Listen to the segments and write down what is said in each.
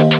So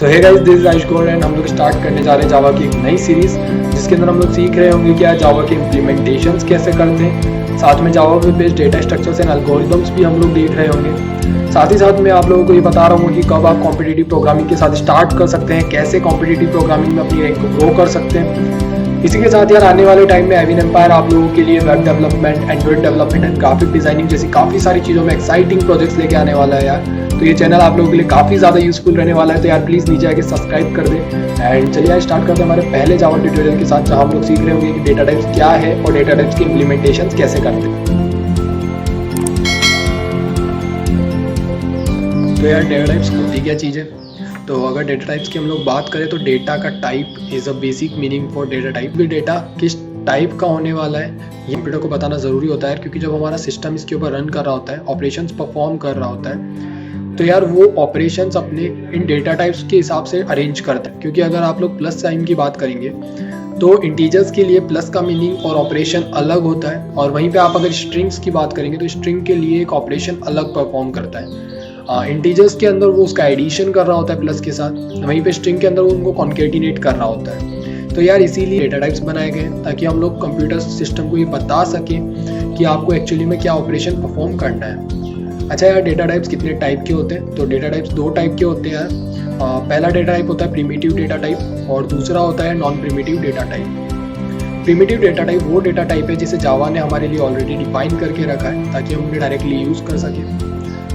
hey guys, this is Ayush Gaur and हम लोग start करने जा रहे हैं जावा की एक नई सीरीज, जिसके अंदर हम लोग सीख रहे होंगे कि जावा के इम्प्लीमेंटेशंस कैसे करते हैं। साथ में जावा पे based data structures and algorithms भी हम लोग देख रहे होंगे। साथ ही साथ मैं आप लोगों को ये बता रहा हूँ कि कब आप कॉम्पिटिटिव प्रोग्रामिंग के साथ स्टार्ट कर सकते हैं, कैसे कॉम्पिटिटिव प्रोग्रामिंग में अपनी रैंक को ग्रो कर सकते हैं। इसी के साथ यार आने वाले टाइम में एविन एम्पायर आप लोगों के लिए web development, Android development and graphic designing जैसी काफ़ी सारी चीज़ों में एक्साइटिंग प्रोजेक्ट्स लेके आने वाला है यार। तो ये चैनल आप लोगों के लिए काफ़ी ज़्यादा यूजफुल रहने वाला है, तो यार प्लीज़ नीचे आके सब्सक्राइब कर दें। एंड चलिए यार स्टार्ट करते हैं हमारे पहले जावा ट्यूटोरियल के साथ, जहाँ हम लोग सीख रहे होंगे कि डेटा टाइप्स क्या है और डेटा टाइप्स के इम्प्लीमेंटेशन कैसे करते हैं। तो यार डेटा टाइप्स होती क्या चीज़ है? तो अगर डेटा टाइप्स की हम लोग बात करें तो डेटा का type is a basic meaning for data type. भी डेटा किस टाइप का होने वाला है ये कंप्यूटर को बताना ज़रूरी होता है, क्योंकि जब हमारा सिस्टम इसके ऊपर रन कर रहा होता है, ऑपरेशंस परफॉर्म कर रहा होता है, तो यार वो ऑपरेशंस अपने इन डेटा टाइप्स के हिसाब से अरेंज करता है। क्योंकि अगर आप लोग प्लस साइन की बात करेंगे तो इंटीजर्स के लिए प्लस का मीनिंग और ऑपरेशन अलग होता है, और वहीं पे आप अगर स्ट्रिंग्स की बात करेंगे तो स्ट्रिंग के लिए एक ऑपरेशन अलग परफॉर्म करता है। इंटीजर्स के अंदर वो उसका एडिशन कर रहा होता है प्लस के साथ, वहीं पे स्ट्रिंग के अंदर वो उनको कॉन्केटिनेट कर रहा होता है। तो यार इसीलिए डेटा टाइप्स बनाए गए ताकि हम लोग कंप्यूटर सिस्टम को ये बता सकें कि आपको एक्चुअली में क्या ऑपरेशन परफॉर्म करना है। अच्छा यार, डेटा टाइप्स कितने टाइप के होते हैं? तो डेटा टाइप्स दो टाइप के होते हैं। पहला डेटा टाइप होता है प्रिमिटिव डेटा टाइप और दूसरा होता है non primitive data type. Primitive data type वो डेटा टाइप है जिसे जावा ने हमारे लिए ऑलरेडी डिफाइन करके रखा है ताकि हम उन्हें डायरेक्टली यूज़ कर सकें।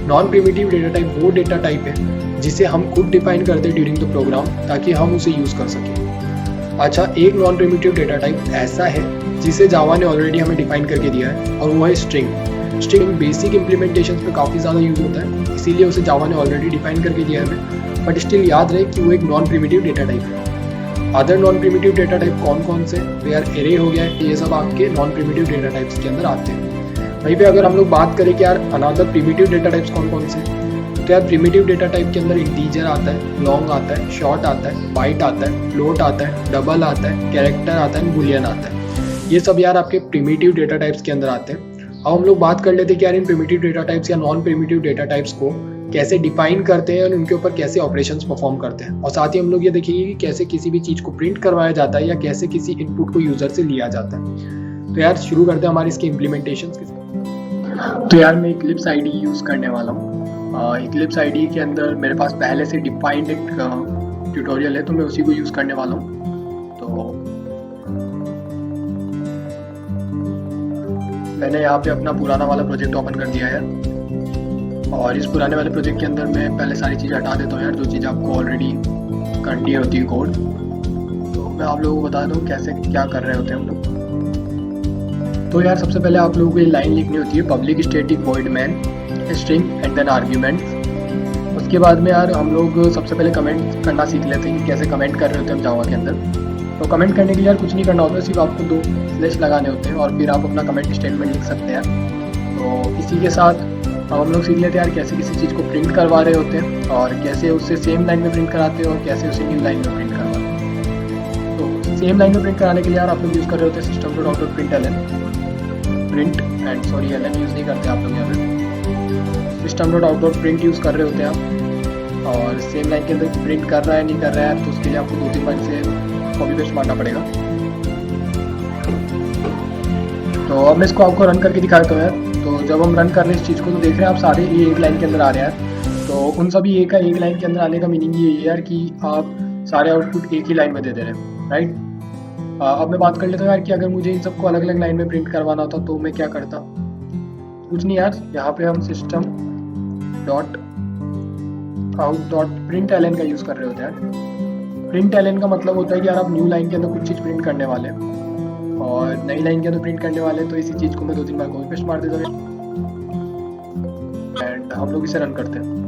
नॉन प्रिमिटिव डेटा टाइप वो डेटा टाइप है जिसे हम खुद डिफाइन करते हैं ड्यूरिंग द प्रोग्राम ताकि हम उसे यूज़ कर सकें। अच्छा, एक नॉन प्रिमिटिव डेटा टाइप ऐसा है जिसे जावा ने ऑलरेडी हमें डिफाइन करके दिया है, और वो है स्ट्रिंग। स्ट्रिंग बेसिक इम्प्लीमेंटेशन में काफ़ी ज़्यादा यूज़ होता है, इसीलिए उसे जावा ने ऑलरेडी डिफाइन करके दिया है हमें, बट स्टिल याद रहे कि वो एक नॉन प्रिमिटिव डेटा टाइप है। Other non primitive data type कौन कौन से? तो यार एरे हो गया है, ये सब आपके नॉन प्रिमिटिव डेटा टाइप्स के अंदर आते हैं। वहीं पे अगर हम लोग बात करें कि यार अनदर प्रिमिटिव डेटा टाइप्स कौन कौन से, तो यार प्रिमिटिव डेटा टाइप के अंदर इंटीजर आता है, लॉन्ग आता है, शॉर्ट आता है, बाइट आता है, फ्लोट आता है, डबल आता है, कैरेक्टर आता है, बुलियन आता है। ये सब यार आपके प्रिमिटिव डेटा टाइप्स के अंदर आते हैं। अब हम लोग बात कर लेते हैं कि यार इन प्रिमिटिव डेटा टाइप्स या नॉन प्रिमिटिव डेटा टाइप्स को कैसे डिफाइन करते हैं और उनके ऊपर कैसे ऑपरेशंस परफॉर्म करते हैं, और साथ ही हम लोग ये देखेंगे कि कैसे किसी भी चीज़ को प्रिंट करवाया जाता है या कैसे किसी इनपुट को यूजर से लिया जाता है। तो यार शुरू करते हैं हमारे इसके इम्प्लीमेंटेशन के साथ। तो यार मैं इक्लिप्स आईडी यूज़ करने वाला हूँ। इक्लिप्स आईडी के अंदर मेरे पास पहले से डिफाइंड एक ट्यूटोरियल है, तो मैं उसी को यूज़ करने वाला हूँ। तो मैंने यहाँ पे अपना पुराना वाला प्रोजेक्ट ओपन कर दिया है, और इस पुराने वाले प्रोजेक्ट के अंदर मैं पहले सारी चीज़ें हटा देता हूँ यार, जो चीज़ आपको ऑलरेडी करनी होती है कोड। तो मैं आप लोगों को बता दूँ कैसे क्या कर रहे होते हैं हम लोग। तो यार सबसे पहले आप लोगों को ये लाइन लिखनी होती है, public static void main string and then arguments. उसके बाद में यार हम लोग सबसे पहले कमेंट करना सीख लेते हैं कि कैसे कमेंट कर रहे होते हैं हम जावा के अंदर। तो कमेंट करने के लिए यार कुछ नहीं करना होता, सिर्फ आपको दो स्लैश लगाने होते हैं और फिर आप अपना कमेंट स्टेटमेंट लिख सकते हैं। तो इसी के साथ हम लोग सीख लेते हैं यार कैसे किसी चीज़ को प्रिंट करवा रहे होते हैं और कैसे उससे सेम लाइन में प्रिंट कराते हैं और कैसे उसे न्यू लाइन में प्रिंट करवाते हैं। तो सेम लाइन में प्रिंट कराने के लिए यार आप लोग यूज़ कर रहे होते हैं system dot out dot println use नहीं करते आप लोग यहाँ पे, system dot out dot print use कर रहे होते हैं आप। और सेम लाइन के अंदर प्रिंट कर रहा है नहीं कर रहा है, तो उसके लिए आपको 2-3 बार से कॉपी पेस्ट मारना पड़ेगा। तो अब मैं इसको आपको रन करके दिखा देता हूँ यार। तो जब हम रन कर रहे हैं इस चीज़ को, तो देख रहे हैं आप सारे ये एक लाइन के अंदर आ रहे हैं। तो उन सभी एक लाइन के अंदर आने का मीनिंग ये है यार कि आप सारे आउटपुट एक ही लाइन में दे दे रहे हैं, राइट। अब मैं बात कर लेता हूँ यार कि अगर मुझे इन सबको अलग अलग लाइन में प्रिंट करवाना होता तो मैं क्या करता। कुछ नहीं यार, यहाँ पे हम system dot out dot println का यूज़ कर रहे होते हैं। प्रिंट एलन का मतलब होता है कि यार आप न्यू लाइन के अंदर कुछ चीज़ प्रिंट करने वाले हैं और नई लाइन के अंदर प्रिंट करने वाले हैं। तो इसी चीज़ को मैं 2-3 बार कॉपी पेस्ट मार देता हूँ एंड हम लोग इसे रन करते हैं।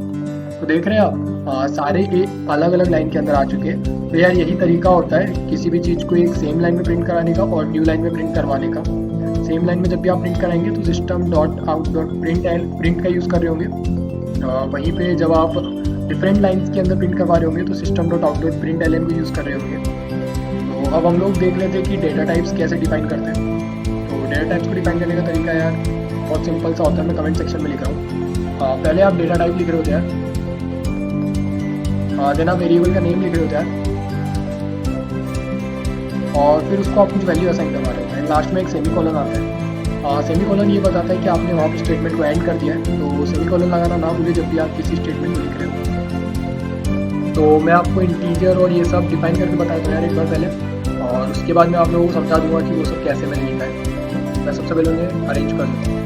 तो देख रहे हैं आप सारे एक अलग अलग लाइन के अंदर आ चुके हैं। तो यार यही तरीका होता है किसी भी चीज़ को एक सेम लाइन में प्रिंट कराने का और न्यू लाइन में प्रिंट करवाने का। सेम लाइन में जब भी आप प्रिंट कराएंगे तो system dot out dot print का यूज़ कर रहे होंगे। वहीं पे जब आप डिफरेंट लाइंस के अंदर प्रिंट करवा रहे होंगे तो system dot out dot print L को यूज़ कर रहे होंगे। तो अब हम लोग देख लेते हैं कि डेटा टाइप्स कैसे डिफाइन करते हैं। तो डेटा टाइप्स को डिफाइन करने का तरीका यार बहुत सिंपल सा होता है, मैं कमेंट सेक्शन में लिख रहा हूँ। पहले आप डेटा टाइप लिख रहे होते हैं, देन आप वेरिएबल का नेम लिख रहे होते हैं और फिर उसको आप कुछ वैल्यू असाइन करवा रहे होते हैं। लास्ट में एक सेमीकोलन आता है। सेमीकोलन ये बताता है कि आपने वहाँ पर स्टेटमेंट को एंड कर दिया है। तो सेमीकोलन लगाना ना भूलिए जब भी आप किसी स्टेटमेंट को लिख रहे हो। तो मैं आपको इंटीजर और ये सब डिफाइन करके बताया था यार एक बार पहले, और उसके बाद मैं आप लोगों को समझा दूंगा कि वो सब कैसे मैंने लिखा है। मैं सबसे पहले उन्हें अरेंज कर दूँ।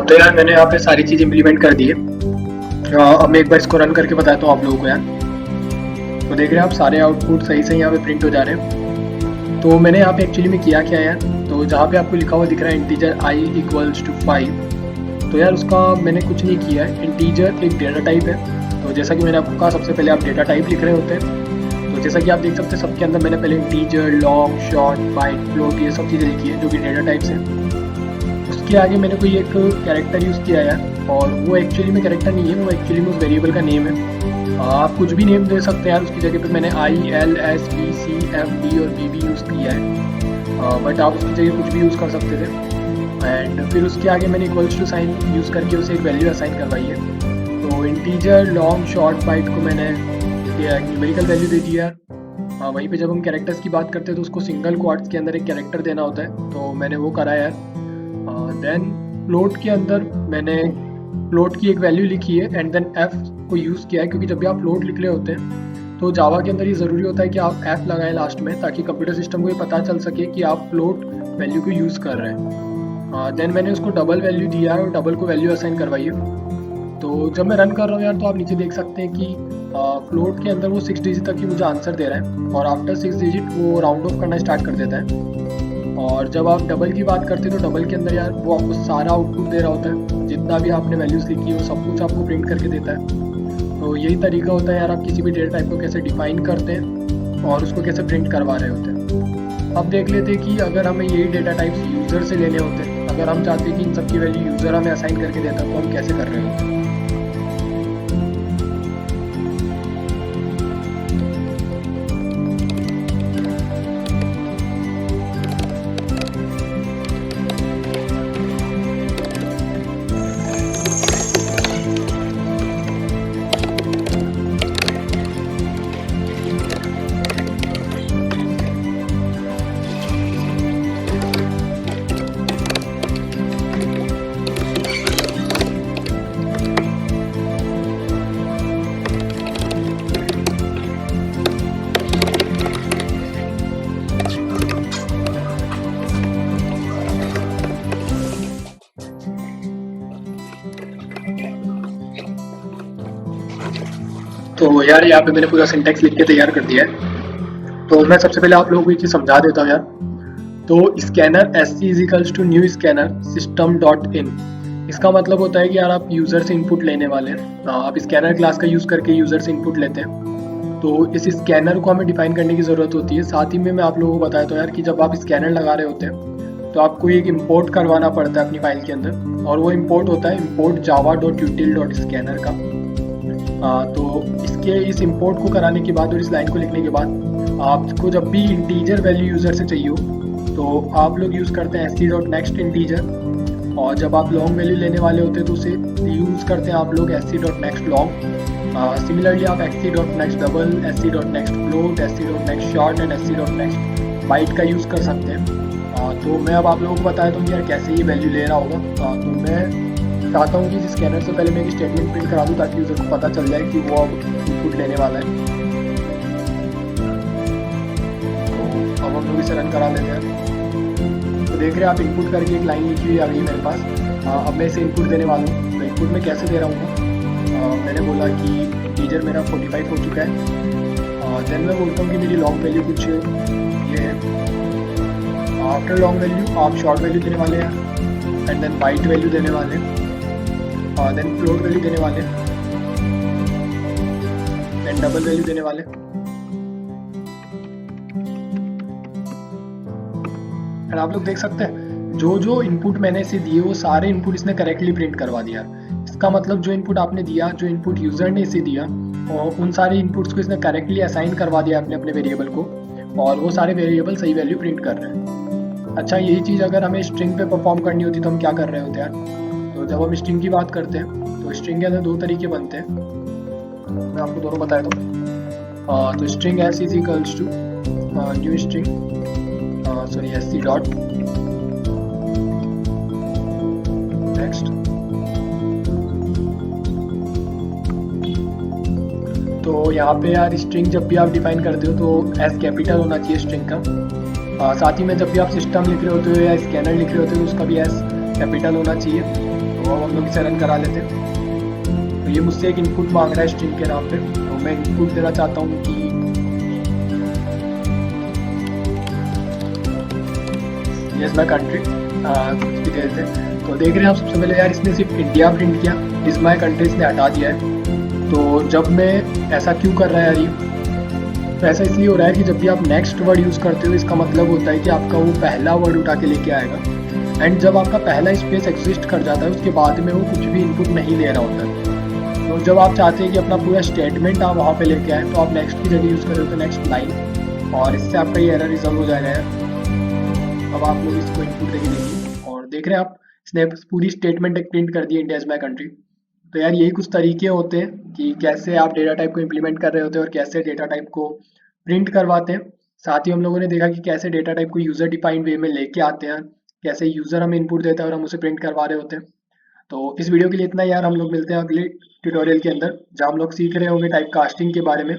तो यार मैंने यहाँ पे सारी चीज़ इम्प्लीमेंट कर दी है। अब मैं एक बार इसको रन करके बताता हूँ आप लोगों को यार। तो देख रहे हैं आप सारे आउटपुट सही से यहाँ पे प्रिंट हो जा रहे हैं। तो मैंने यहाँ पे एक्चुअली में किया क्या यार, तो जहाँ पे आपको लिखा हुआ दिख रहा है इंटीजर i इक्वल्स टू 5, तो यार उसका मैंने कुछ नहीं किया है। इंटीजर एक डेटा टाइप है। तो जैसा कि मैंने आपको कहा सबसे पहले आप डेटा टाइप लिख रहे होते हैं। तो जैसा कि आप देख सकते हैं सबके अंदर मैंने पहले integer, long, short, byte, float ये सब चीज़ें लिखी है जो कि डेटा टाइप्स हैं। उसके आगे मैंने कोई एक कैरेक्टर यूज़ किया है और वो एक्चुअली में कैरेक्टर नहीं है, वो एक्चुअली में उस वेरिएबल का नेम है। आप कुछ भी नेम दे सकते हैं यार। उसकी जगह पे मैंने I, L, S, B, C, F, D और B भी यूज़ किया है, बट आप उसकी जगह कुछ भी यूज़ कर सकते थे। एंड फिर उसके आगे मैंने इक्वल्स टू साइन यूज़ करके उसे एक वैल्यू असाइन करवाई है। तो इंटीजर, लॉन्ग, शॉर्ट, बाइट को मैंने न्यूमेरिकल वैल्यू दे दी यार। वहीं पे जब हम कैरेक्टर्स की बात करते हैं तो उसको सिंगल क्वार्ट्स के अंदर एक कैरेक्टर देना होता है, तो मैंने वो करा यार। देन फ्लोट के अंदर मैंने फ्लोट की एक वैल्यू लिखी है एंड देन f को यूज़ किया है, क्योंकि जब भी आप फ्लोट लिख रहे होते हैं तो जावा के अंदर ये ज़रूरी होता है कि आप f लगाएं लास्ट में, ताकि कंप्यूटर सिस्टम को ये पता चल सके कि आप फ्लोट वैल्यू को यूज़ कर रहे हैं। देन मैंने उसको डबल वैल्यू दिया है और डबल को वैल्यू असाइन करवाई है। तो जब मैं रन कर रहा हूँ यार तो आप नीचे देख सकते हैं कि फ्लोट के अंदर वो 6 डिजिट तक ही मुझे आंसर दे रहा है और आफ्टर 6 डिजिट वो राउंड ऑफ करना स्टार्ट कर देता है। और जब आप डबल की बात करते हैं तो डबल के अंदर यार वो आपको सारा आउटपुट दे रहा होता है, जितना भी आपने वैल्यूज़ लिखी है वो सब कुछ आपको प्रिंट करके देता है। तो यही तरीका होता है यार आप किसी भी डेटा टाइप को कैसे डिफाइन करते हैं और उसको कैसे प्रिंट करवा रहे होते हैं। अब देख लेते हैं कि अगर हमें यही डेटा टाइप्स यूज़र से लेने होते हैं, अगर हम चाहते हैं कि इन सब की वैल्यू यूज़र हमें असाइन करके देता है, तो हम कैसे कर रहे होते हैं। तो यार यहाँ पे मैंने पूरा सिंटैक्स लिख के तैयार कर दिया है। तो मैं सबसे पहले आप लोगों को ये चीज़ समझा देता हूँ यार। तो scanner SC is equals to new scanner system dot in, इसका मतलब होता है कि यार आप यूज़र से इनपुट लेने वाले हैं। आप स्कैनर क्लास का यूज़ करके यूज़र से इनपुट लेते हैं। तो इस स्कैनर को हमें डिफाइन करने की ज़रूरत होती है। साथ ही में मैं आप लोगों को बताया तो यार कि जब आप स्कैनर लगा रहे होते हैं तो आपको एक इम्पोर्ट करवाना पड़ता है अपनी फाइल के अंदर, और वो इम्पोर्ट होता है इम्पोर्ट java.util.scanner का। तो इस इंपोर्ट को कराने के बाद और इस लाइन को लिखने के बाद आपको जब भी इंटीजर वैल्यू यूज़र से चाहिए हो तो आप लोग यूज़ करते हैं sc.next इंटीजर, और जब आप लॉन्ग वैल्यू लेने वाले होते हैं तो उसे यूज़ करते हैं आप लोग sc.next long। सिमिलरली आप sc.next double, sc.next float, sc.next short and sc.next byte का यूज़ कर सकते हैं। तो मैं अब आप लोगों को बताया दूँ यार कैसे ये वैल्यू ले रहा होगा। तो मैं चाहता हूँ कि इस स्कैनर से पहले मैं एक स्टेटमेंट प्रिंट करा दूँ ताकि यूज़र को पता चल जाए कि वो अब इनपुट लेने वाला है। तो अब हम लोग इसे रन करा लेते हैं। तो देख रहे हैं आप इनपुट करके एक लाइन लिखी हुई आ गई मेरे पास। अब मैं इसे इनपुट देने वाला हूँ। तो इनपुट में कैसे दे रहा हूँ मैंने बोला कि इंटीजर मेरा 45 हो चुका है। देन मैं बोलता हूँ कि मेरी लॉन्ग वैल्यू कुछ ये है। आफ्टर लॉन्ग वैल्यू आप शॉर्ट वैल्यू देने वाले हैं एंड देन बाइट वैल्यू देने वाले हैं, देन फ्लोट वैल्यू देने वाले हैं, देन डबल वैल्यू देने वाले। एंड आप लोग देख सकते हैं जो जो इनपुट मैंने इसे दिए वो सारे इनपुट इसने करेक्टली प्रिंट करवा दिया। इसका मतलब जो इनपुट आपने दिया, जो इनपुट यूजर ने इसे दिया, और उन सारे इनपुट्स को इसने करेक्टली असाइन करवा दिया अपने अपने वेरिएबल को, और वो सारे वेरिएबल सही वैल्यू प्रिंट कर रहे हैं। अच्छा, यही चीज़ अगर हमें स्ट्रिंग पे परफॉर्म करनी होती तो हम क्या कर रहे होते यार। तो जब हम स्ट्रिंग की बात करते हैं तो स्ट्रिंग के अंदर दो तरीके बनते हैं, मैं आपको दोनों बताया दूँ। तो string S is equals to new string sorry S C dot next. तो यहाँ पे यार स्ट्रिंग जब भी आप डिफाइन करते हो तो एस कैपिटल होना चाहिए स्ट्रिंग का। साथ ही में जब भी आप सिस्टम लिख रहे होते हो या स्कैनर लिख रहे होते हो तो उसका भी एस कैपिटल होना चाहिए। तो अब हम लोग इसे रन करा लेते हैं। तो ये मुझसे एक इनपुट मांग रहा है स्ट्रिंग के नाम पे, तो मैं इनपुट देना चाहता हूँ कि यस माई कंट्री, कुछ भी दे देते हैं। तो देख रहे हैं आप सबसे पहले यार इसने सिर्फ इंडिया प्रिंट किया, इस माई कंट्री इसने हटा दिया है। तो जब मैं ऐसा क्यों कर रहा है यार ये, तो ऐसा इसलिए हो रहा है कि जब भी आप नेक्स्ट वर्ड यूज़ करते हो इसका मतलब होता है कि आपका वो पहला वर्ड उठा के लेके आएगा। एंड जब आपका पहला स्पेस एग्जिस्ट कर जाता है उसके बाद में वो कुछ भी इनपुट नहीं ले रहा होता है। तो जब आप चाहते हैं कि अपना पूरा स्टेटमेंट आप वहाँ पे लेके आए तो आप नेक्स्ट की जगह यूज़ करें तो नेक्स्ट लाइन, और इससे आपका ये एरर रिजॉल्व हो जाएगा यार। अब आप लोग इसको इनपुट देके देखिए और देख रहे हैं आप इसने पूरी स्टेटमेंट एक प्रिंट कर दी इंडिया इज माई कंट्री। तो यार यही कुछ तरीके होते हैं कि कैसे आप डेटा टाइप को इम्प्लीमेंट कर रहे होते हैं और कैसे डेटा टाइप को प्रिंट करवाते हैं। साथ ही हम लोगों ने देखा कि कैसे डेटा टाइप को यूज़र डिफाइंड वे में लेके आते हैं, कैसे यूज़र हमें इनपुट देता है और हम उसे प्रिंट करवा रहे होते हैं। तो इस वीडियो के लिए इतना यार, हम लोग मिलते हैं अगले ट्यूटोरियल के अंदर जहाँ हम लोग सीख रहे होंगे टाइप कास्टिंग के बारे में।